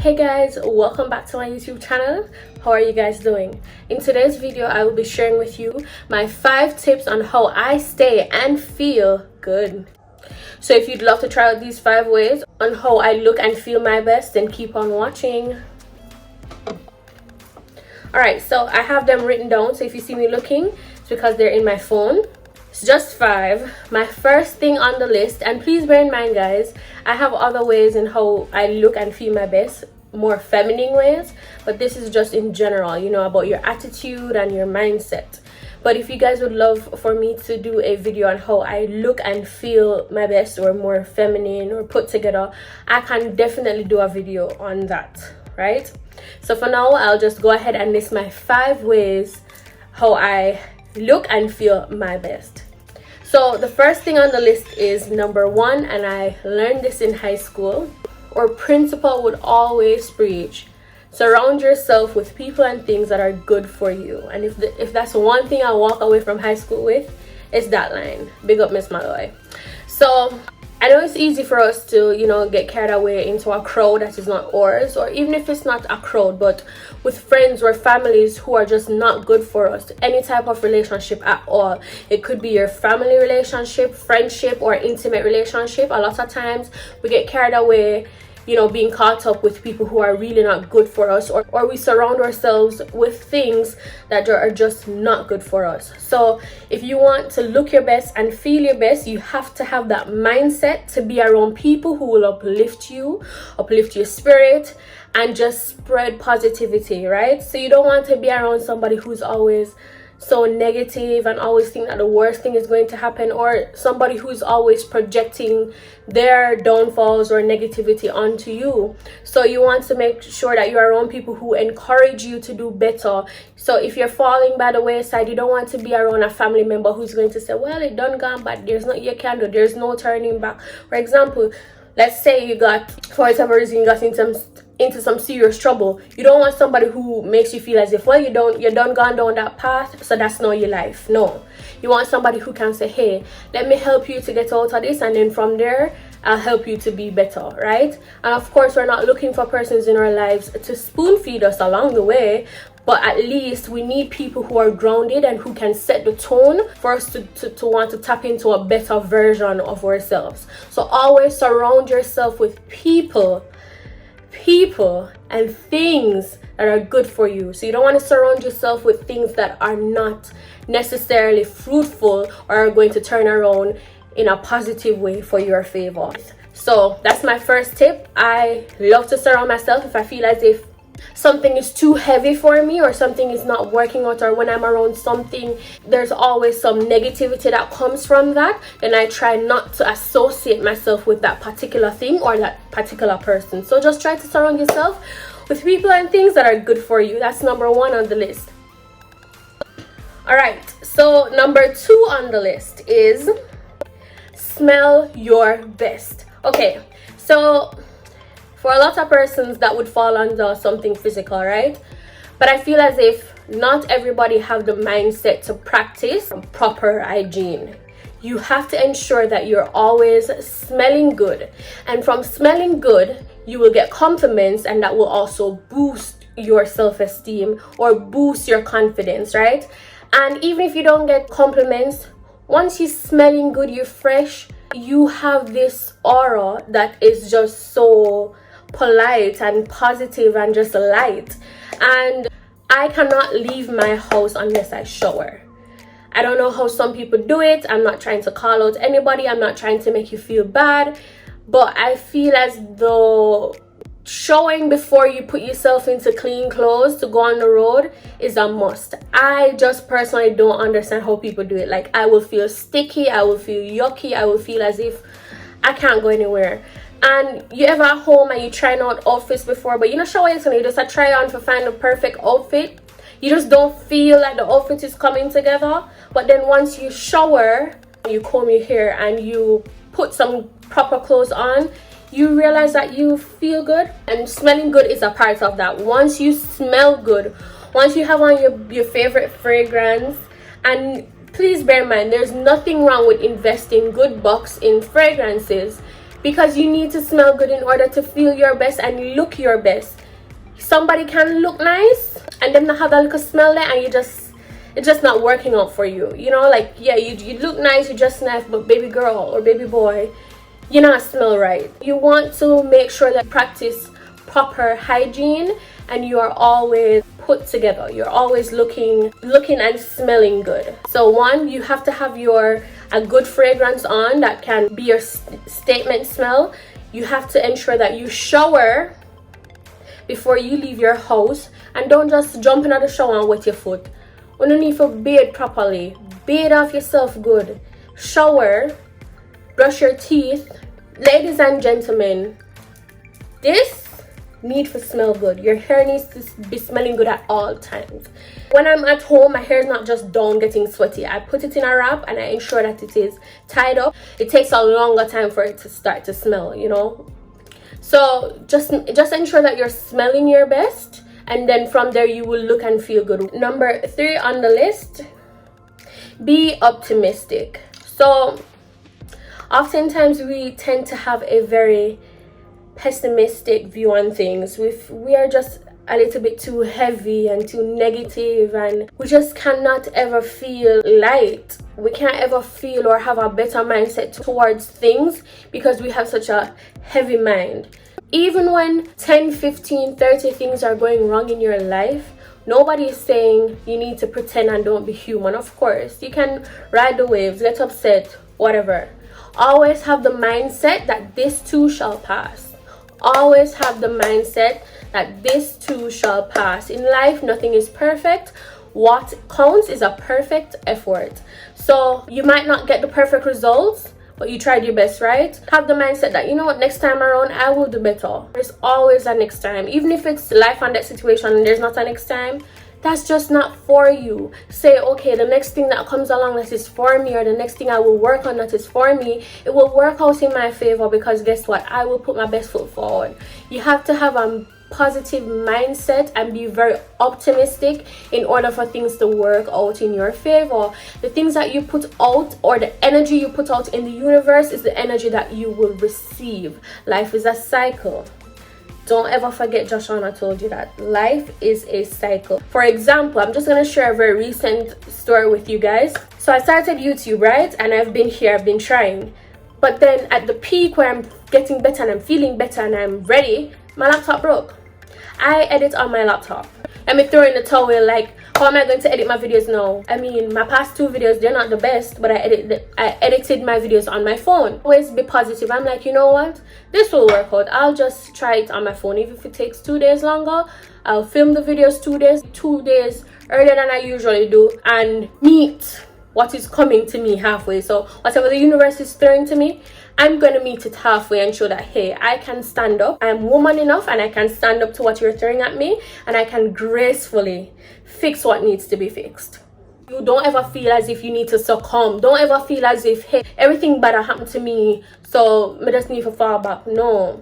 Hey guys, welcome back to my YouTube channel. How are you guys doing? In today's video, I will be sharing with you my 5 tips on how I stay and feel good. So if you'd love to try out these 5 ways on how I look and feel my best, then keep on watching. Alright, so I have them written down, so if you see me looking, it's because they're in my phone. It's just 5. My first thing on the list, and please bear in mind guys, I have other ways in how I look and feel my best, more feminine ways, but this is just in general, you know, about your attitude and your mindset. But if you guys would love for me to do a video on how I look and feel my best, or more feminine or put together, I can definitely do a video on that, right? So for now, I'll just go ahead and list my 5 ways how I look and feel my best. So the first thing on the list is number 1, and I learned this in high school. Our principal would always preach, surround yourself with people and things that are good for you. And if that's one thing I walk away from high school with, it's that line. Big up Miss Malloy. So I know it's easy for us to, you know, get carried away into a crowd that is not ours, or even if it's not a crowd, but with friends or families who are just not good for us. Any type of relationship at all. It could be your family relationship, friendship, or intimate relationship. A lot of times we get carried away, you know, being caught up with people who are really not good for us, or we surround ourselves with things that are just not good for us. So if you want to look your best and feel your best, you have to have that mindset to be around people who will uplift you, uplift your spirit, and just spread positivity, right? So you don't want to be around somebody who's always so negative and always think that the worst thing is going to happen, or somebody who's always projecting their downfalls or negativity onto you. So you want to make sure that you're around people who encourage you to do better. So if you're falling by the wayside, you don't want to be around a family member who's going to say, well, it done gone, but there's not, you can do, there's no turning back. For example, let's say you got, for whatever reason, you got into some serious trouble. You don't want somebody who makes you feel as if, well, you're done gone down that path, so that's not your life. No, you want somebody who can say, hey, let me help you to get out of this, and then from there I'll help you to be better, right? And of course, we're not looking for persons in our lives to spoon feed us along the way, but at least we need people who are grounded and who can set the tone for us to want to tap into a better version of ourselves. So always surround yourself with people and things that are good for you. So you don't want to surround yourself with things that are not necessarily fruitful or are going to turn around in a positive way for your favor. So that's my first tip. I love to surround myself if I feel as if something is too heavy for me, or something is not working out, or when I'm around something there's always some negativity that comes from that, then I try not to associate myself with that particular thing or that particular person. So just try to surround yourself with people and things that are good for you. That's number 1 on the list. All right, so number 2 on the list is smell your best. Okay, so for a lot of persons that would fall under something physical, right? But I feel as if not everybody have the mindset to practice proper hygiene. You have to ensure that you're always smelling good, and from smelling good you will get compliments, and that will also boost your self-esteem or boost your confidence, right? And even if you don't get compliments, once you're smelling good, you're fresh, you have this aura that is just so polite and positive and just light. And I cannot leave my house unless I shower. I don't know how some people do it. I'm not trying to call out anybody, I'm not trying to make you feel bad, but I feel as though showering before you put yourself into clean clothes to go on the road is a must. I just personally don't understand how people do it. Like, I will feel sticky, I will feel yucky, I will feel as if I can't go anywhere. And you ever at home and you trying out outfits before, but you know, shower yesterday, you just try on to find the perfect outfit. You just don't feel like the outfit is coming together. But then once you shower, you comb your hair and you put some proper clothes on, you realize that you feel good. And smelling good is a part of that. Once you smell good, once you have on your favorite fragrance, and please bear in mind, there's nothing wrong with investing good bucks in fragrances because you need to smell good in order to feel your best and look your best. Somebody can look nice and then have that little smell there, and it's just not working out for you, you know. Like, yeah, you look nice, you dress nice, but baby girl or baby boy, you not smell right. You want to make sure that you practice proper hygiene and you are always put together. You're always looking and smelling good. So one, you have to have a good fragrance on that can be your statement smell. You have to ensure that you shower before you leave your house, and don't just jump into the shower and wet your foot. You don't need to bathe properly. Bathe off yourself good. Shower, brush your teeth. Ladies and gentlemen, this need to smell good. Your hair needs to be smelling good at all times. When I'm at home, my hair is not just down getting sweaty. I put it in a wrap and I ensure that it is tied up. It takes a longer time for it to start to smell, you know. So just ensure that you're smelling your best, and then from there you will look and feel good. Number 3 on the list, be optimistic. So oftentimes we tend to have a very pessimistic view on things. We are just a little bit too heavy and too negative, and we just cannot ever feel light. We can't ever feel or have a better mindset towards things because we have such a heavy mind. Even when 10, 15, 30 things are going wrong in your life, nobody is saying you need to pretend and don't be human. Of course, you can ride the waves, get upset, whatever. Always have the mindset that this too shall pass. Always have the mindset that this too shall pass. In life, nothing is perfect. What counts is a perfect effort. So you might not get the perfect results, but you tried your best, right? Have the mindset that, you know what, next time around I will do better. There's always a next time. Even if it's life and death situation and there's not a next time, that's just not for you. Say, okay, the next thing that comes along that is for me, or the next thing I will work on that is for me, it will work out in my favor, because guess what? I will put my best foot forward. You have to have a positive mindset and be very optimistic in order for things to work out in your favor. The things that you put out, or the energy you put out in the universe, is the energy that you will receive. Life is a cycle. Don't ever forget, Joshua told you that life is a cycle. For example, I'm just going to share a very recent story with you guys. So I started YouTube, right? And I've been trying. But then at the peak where I'm getting better and I'm feeling better and I'm ready, my laptop broke. I edit on my laptop. Let me throw in the towel, like, how am I going to edit my videos now? I mean, my past 2 videos, they're not the best, but I edited my videos on my phone. Always be positive. I'm like, you know what? This will work out. I'll just try it on my phone. Even if it takes 2 days longer, I'll film the videos 2 days earlier than I usually do, and meet what is coming to me halfway. So whatever the universe is throwing to me, I'm going to meet it halfway and show that, hey, I can stand up. I'm woman enough and I can stand up to what you're throwing at me, and I can gracefully fix what needs to be fixed. You don't ever feel as if you need to succumb. Don't ever feel as if, hey, everything bad happened to me, so I just need to fall back. No,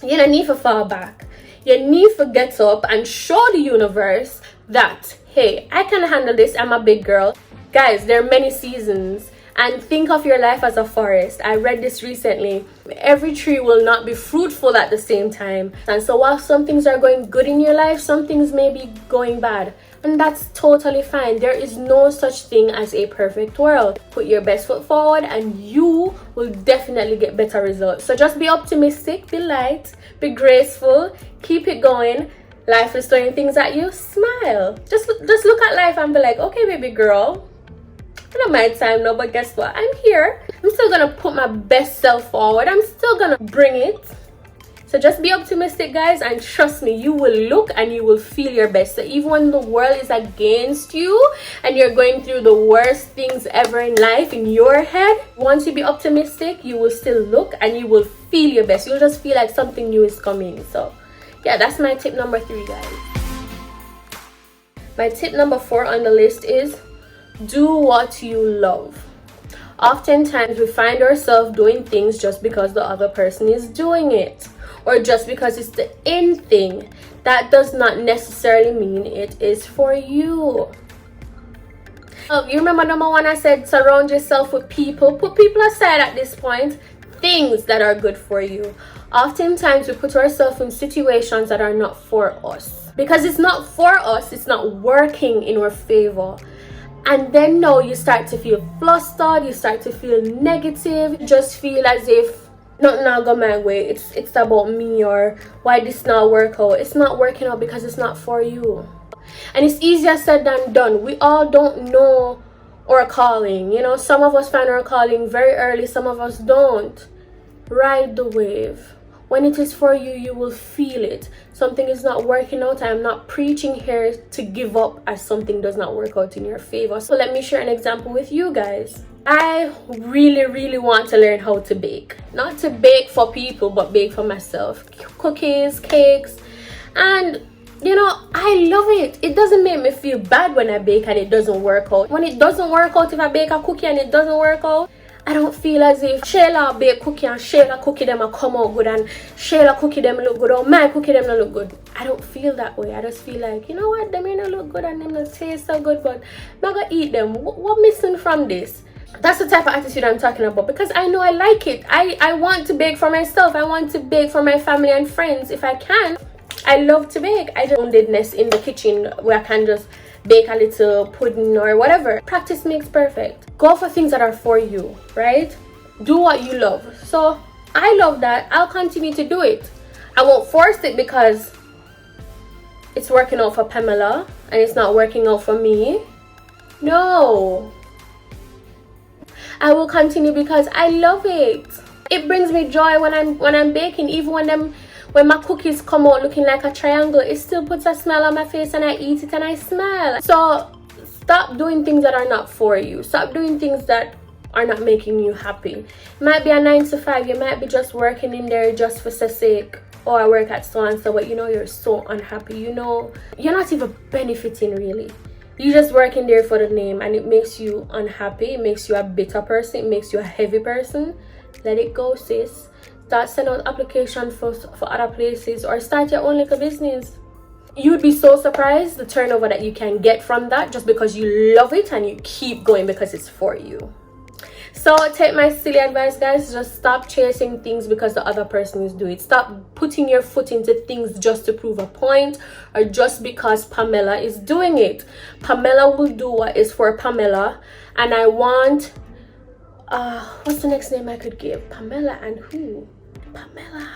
you don't need to fall back. You need to get up and show the universe that, hey, I can handle this. I'm a big girl. Guys, there are many seasons. And think of your life as a forest. I read this recently. Every tree will not be fruitful at the same time. And so while some things are going good in your life, some things may be going bad. And that's totally fine. There is no such thing as a perfect world. Put your best foot forward and you will definitely get better results. So just be optimistic, be light, be graceful, keep it going. Life is throwing things at you, smile. Just look at life and be like, okay, baby girl, I don't my time now, but guess what? I'm here. I'm still gonna put my best self forward. I'm still gonna bring it. So just be optimistic, guys, and trust me, you will look and you will feel your best. So even when the world is against you and you're going through the worst things ever in life in your head, once you be optimistic, you will still look and you will feel your best. You'll just feel like something new is coming. So yeah, that's my tip number 3, guys. My tip number 4 on the list is do what you love. Oftentimes we find ourselves doing things just because the other person is doing it, or just because it's the in thing. That does not necessarily mean it is for you. You remember number 1, I said surround yourself with people. Put people aside at this point. things that are good for you. Oftentimes we put ourselves in situations that are not for us. Because it's not for us, it's not working in our favor. And then now you start to feel flustered, you start to feel negative, you just feel as if nothing not go my way. It's about me, or why this not work out. It's not working out because it's not for you. And it's easier said than done. We all don't know our calling. You know, some of us find our calling very early, some of us don't. Ride the wave. When it is for you, you will feel it. Something is not working out. I am not preaching here to give up as something does not work out in your favor. So let me share an example with you guys. I really want to learn how to bake. Not to bake for people, but bake for myself. Cookies, cakes, and you know, I love it. It doesn't make me feel bad when I bake and it doesn't work out. When it doesn't work out, if I bake a cookie and it doesn't work out, I don't feel as if Shayla bake cookie and Shayla cookie them a come out good and Shayla cookie them look good or my cookie them not look good. I don't feel that way. I just feel like, you know what, them may not look good and them not taste so good, but I'm gonna eat them. What missing from this? That's the type of attitude I'm talking about, because I know I like it. I want to bake for myself. I want to bake for my family and friends if I can. I love to bake. I just woundedness in the kitchen where I can just bake a little pudding or whatever. Practice makes perfect. Go for things that are for you, right? Do what you love. So I love that. I'll continue to do it. I won't force it because it's working out for Pamela and it's not working out for me. No. I will continue because I love it. It brings me joy when I'm baking, even when my cookies come out looking like a triangle, it still puts a smile on my face and I eat it and I smile. So stop doing things that are not for you. Stop doing things that are not making you happy. It might be a 9 to 5. You might be just working in there just for the sake. Oh, I work at so and so, but you know you're so unhappy. You know you're not even benefiting really. You just working there for the name and it makes you unhappy. It makes you a bitter person. It makes you a heavy person. Let it go, sis. Start sending out applications for other places or start your own little business. You would be so surprised the turnover that you can get from that just because you love it and you keep going because it's for you. So take my silly advice, guys. Just stop chasing things because the other person is doing it. Stop putting your foot into things just to prove a point or just because Pamela is doing it. Pamela will do what is for Pamela, and I want what's the next name I could give? Pamela and who? Pamela.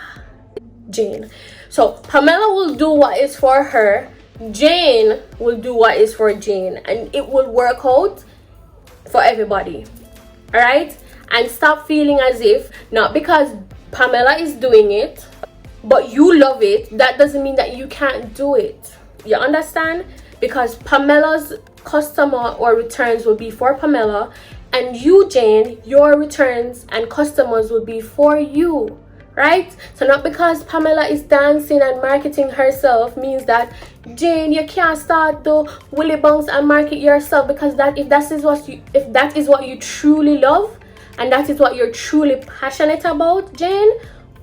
Jane. So Pamela will do what is for her. Jane will do what is for Jane, and it will work out for everybody. All right? And stop feeling as if not because Pamela is doing it but you love it, that doesn't mean that you can't do it. You understand? Because Pamela's customer or returns will be for Pamela, and you, Jane, your returns and customers will be for you. Right? So not because Pamela is dancing and marketing herself means that Jane, you can't start to willy bounce and market yourself, because if that is what you truly love and that is what you're truly passionate about, Jane,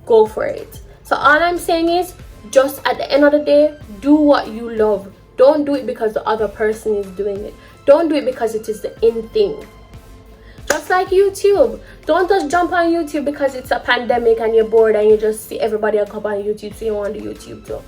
go for it. So all I'm saying is, just at the end of the day, do what you love. Don't do it because the other person is doing it. Don't do it because it is the in thing. Just like YouTube. Don't just jump on YouTube because it's a pandemic and you're bored and you just see everybody else come on YouTube, so you want to do YouTube too.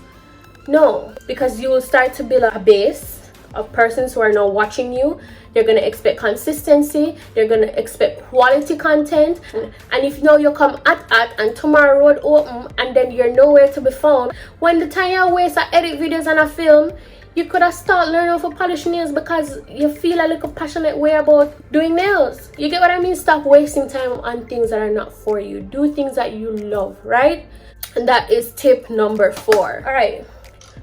No, because you will start to build a base of persons who are now watching you. You're going to expect consistency. You're going to expect quality content. And if now you come at and tomorrow road open and then you're nowhere to be found, when the time you waste to edit videos and a film, you could have started learning how to polish nails because you feel a little passionate way about doing nails. You get what I mean? Stop wasting time on things that are not for you. Do things that you love, right? And that is tip number 4. All right.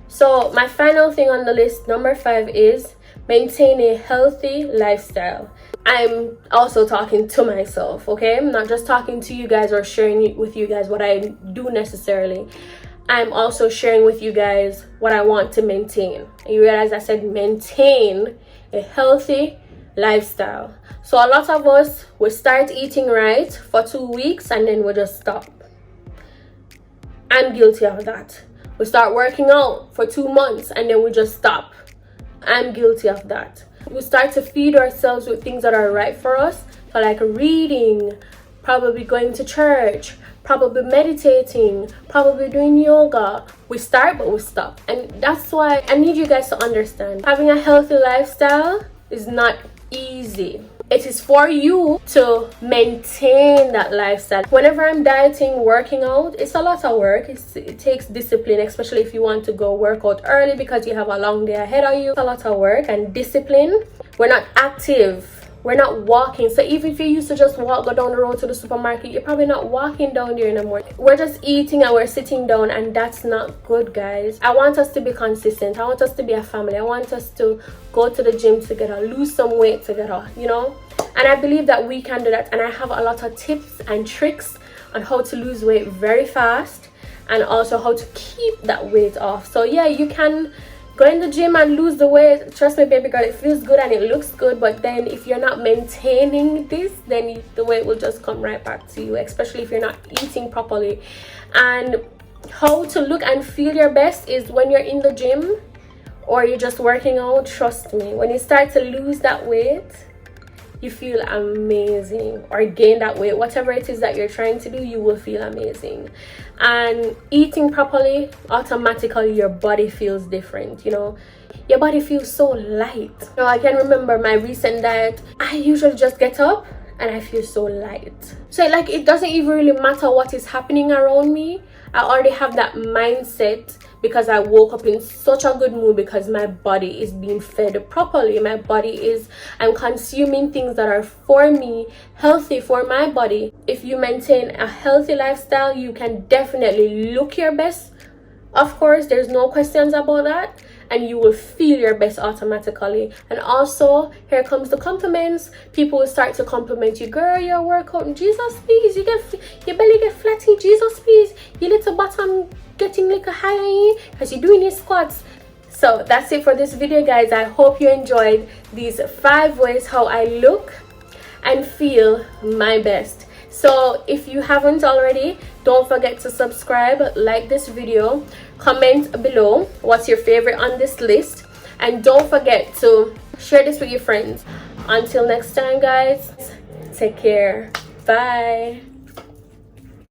So my final thing on the list, number 5, is maintain a healthy lifestyle. I'm also talking to myself, okay? I'm not just talking to you guys or sharing with you guys what I do necessarily. I'm also sharing with you guys what I want to maintain. You realize I said maintain a healthy lifestyle. So a lot of us will start eating right for 2 weeks and then we'll just stop. I'm guilty of that. We start working out for 2 months and then we just stop. I'm guilty of that. We start to feed ourselves with things that are right for us. So like reading, probably going to church, probably meditating, probably doing yoga. We start but we stop. And that's why I need you guys to understand, having a healthy lifestyle is not easy. It is for you to maintain that lifestyle. Whenever I'm dieting, working out, it's a lot of work. It takes discipline, especially if you want to go work out early because you have a long day ahead of you. It's a lot of work and discipline. We're not active. We're not walking. So even if you used to just go down the road to the supermarket, you're probably not walking down there anymore. We're just eating and we're sitting down, and that's not good, guys. I want us to be consistent. I want us to be a family. I want us to go to the gym together, lose some weight together, you know. And I believe that we can do that. And I have a lot of tips and tricks on how to lose weight very fast, and also how to keep that weight off. So yeah, you can go in the gym and lose the weight. Trust me, baby girl, it feels good and it looks good, but then if you're not maintaining this, then the weight will just come right back to you, especially if you're not eating properly. And how to look and feel your best is when you're in the gym or you're just working out. Trust me, when you start to lose that weight, you feel amazing, or gain that weight, whatever it is that you're trying to do, you will feel amazing. And eating properly, automatically your body feels different, you know. Your body feels so light. You know, I can remember my recent diet, I usually just get up and I feel so light. So like, it doesn't even really matter what is happening around me. I already have that mindset because I woke up in such a good mood, because my body is being fed properly. My body is, I'm consuming things that are for me, healthy for my body. If you maintain a healthy lifestyle, you can definitely look your best. Of course, there's no questions about that. And you will feel your best automatically. And also, here comes the compliments. People will start to compliment you. Girl, your workout, Jesus please, your belly get flatty, Jesus please, your little bottom getting little higher because you're doing your squats. So that's it for this video, guys. I hope you enjoyed these 5 ways how I look and feel my best. So if you haven't already, don't forget to subscribe, like this video, comment below what's your favorite on this list, and don't forget to share this with your friends. Until next time, guys, take care. Bye.